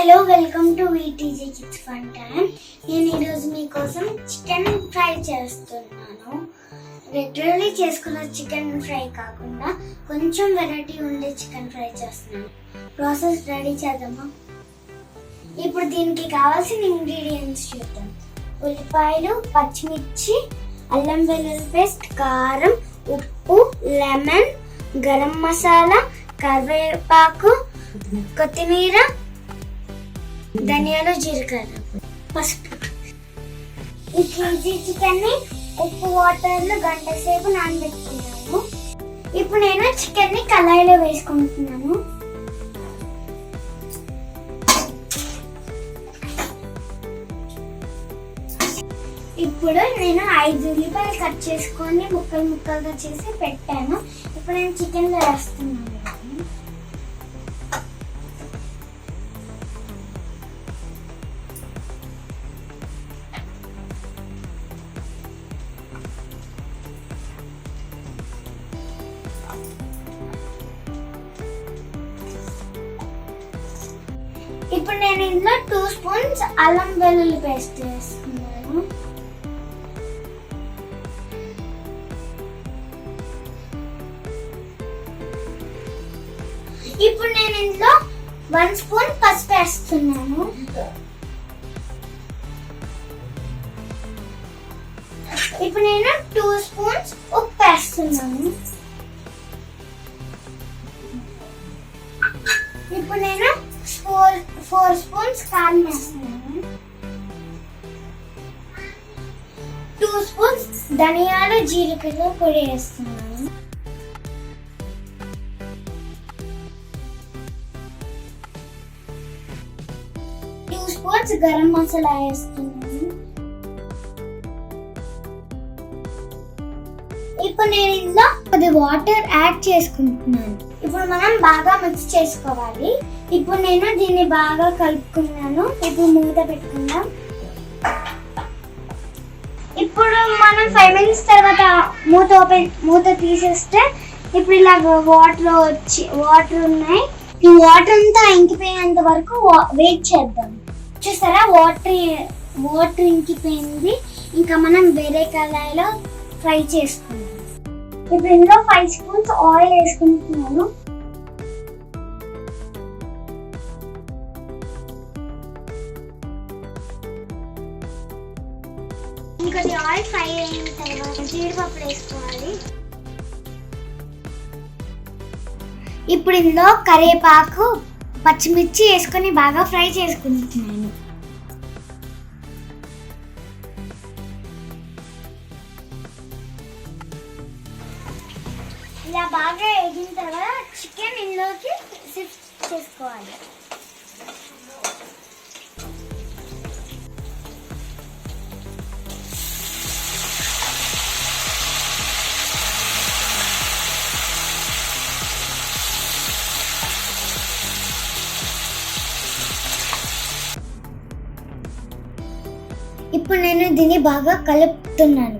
Hello, welcome to VTJ kids Funtime. నేను ఈరోజు మీకోసం చికెన్ ఫ్రై చేస్తున్నాను. రెగ్యులర్లీ చేసుకున్న చికెన్ ఫ్రై కాకుండా కొంచెం వెరైటీ ఉండే చికెన్ ఫ్రై చేస్తున్నాను. ప్రాసెస్ రెడీ చేద్దామా? ఇప్పుడు దీనికి కావాల్సిన ఇంగ్రీడియంట్స్ చూద్దాం. ఉల్లిపాయలు, పచ్చిమిర్చి, అల్లం వెల్లుల్లి పేస్ట్, కారం, ఉప్పు, లెమన్, గరం మసాలా, కరివేపాకు, కొత్తిమీర, ధనియాలు, జీలకర్ర, పసుపు. ఈ కేజీ చికెన్ ని ఉప్పు వాటర్లో గంట సేపు నానబెట్టుకున్నాను. ఇప్పుడు నేను చికెన్ ని కళాయిలో వేసుకుంటున్నాను. ఇప్పుడు నేను 5 ఉల్లిపాయలు కట్ చేసుకొని ముక్కలు ముక్కలుగా చేసి పెట్టాను. ఇప్పుడు నేను చికెన్ లో వేస్తున్నాను. ఇప్పుడు నేను ఇందులో 2 స్పూన్స్ అల్లం వెల్లుల్లి పేస్ట్ వేస్తున్నాను. ఇప్పుడు నేను ఇందులో 1 స్పూన్ పసుపు వేస్తున్నాను. ఇప్పుడు నేను 2 స్పూన్స్ ఉప్పు వేస్తున్నాను. ఇప్పుడు నేను 4 స్పూన్స్ కారం వేస్తున్నాను. 2 స్పూన్స్ ధనియాలు, జీలకర్ర పొడి వేస్తున్నాను. స్పూన్స్ గరం మసాలా వేస్తున్నాను. ఇప్పుడు నేను ఇందులో కొద్ది వాటర్ యాడ్ చేసుకుంటున్నాను. ఇప్పుడు మనం బాగా మిక్స్ చేసుకోవాలి. ఇప్పుడు నేను దీన్ని బాగా కలుపుకున్నాను. ఇప్పుడు మూత పెట్టుకుందాం. ఇప్పుడు మనం 5 మినిట్స్ తర్వాత మూత తీసేస్తే ఇప్పుడు ఇలా వాటర్ ఉన్నాయి. ఈ వాటర్ అంతా ఇంకిపోయేంత వరకు వెయిట్ చేద్దాం. చూసారా, వాటర్ ఇంకిపోయింది. ఇంకా మనం వేరే కళాయిలో ఫ్రై చేసుకుందాం. ఇప్పుడు ఇందులో 5 స్పూన్స్ ఆయిల్ వేసుకుంటున్నాను. ఇంకొద్ది ఆయిల్ ఫ్రై అయిన తర్వాత జీడిపప్పు వేసుకోవాలి. ఇప్పుడు ఇందులో కరివేపాకు, పచ్చిమిర్చి వేసుకొని బాగా ఫ్రై చేసుకుంటున్నాను. ఇలా బాగా వేగిన తర్వాత చికెన్ ఇందులోకి షిఫ్ట్ చేసుకోవాలి. ఇప్పుడు నేను దీన్ని బాగా కలుపుతున్నాను.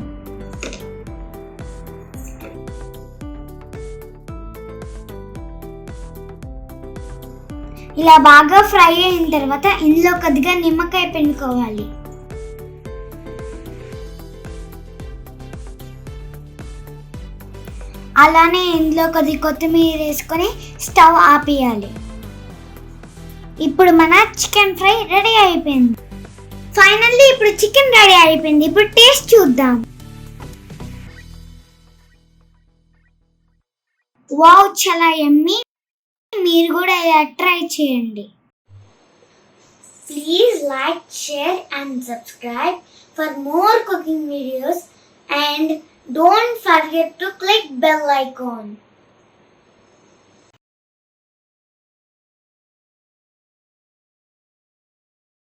ఇలా బాగా ఫ్రై అయిన తర్వాత ఇందులో కొద్దిగా నిమ్మకాయ పిండుకోవాలి. అలానే ఇందులో కొద్ది కొత్తిమీర వేసుకొని స్టవ్ ఆపేయాలి. ఇప్పుడు మన చికెన్ ఫ్రై రెడీ అయిపోయింది. ఫైనల్లీ ఇప్పుడు చికెన్ రెడీ అయిపోయింది. ఇప్పుడు టేస్ట్ చూద్దాం. వావ్, చాలా యమ్మీ. మీరు కూడా ఇలా ట్రై చేయండి. Please like, share and subscribe for more cooking videos and don't forget to click bell icon.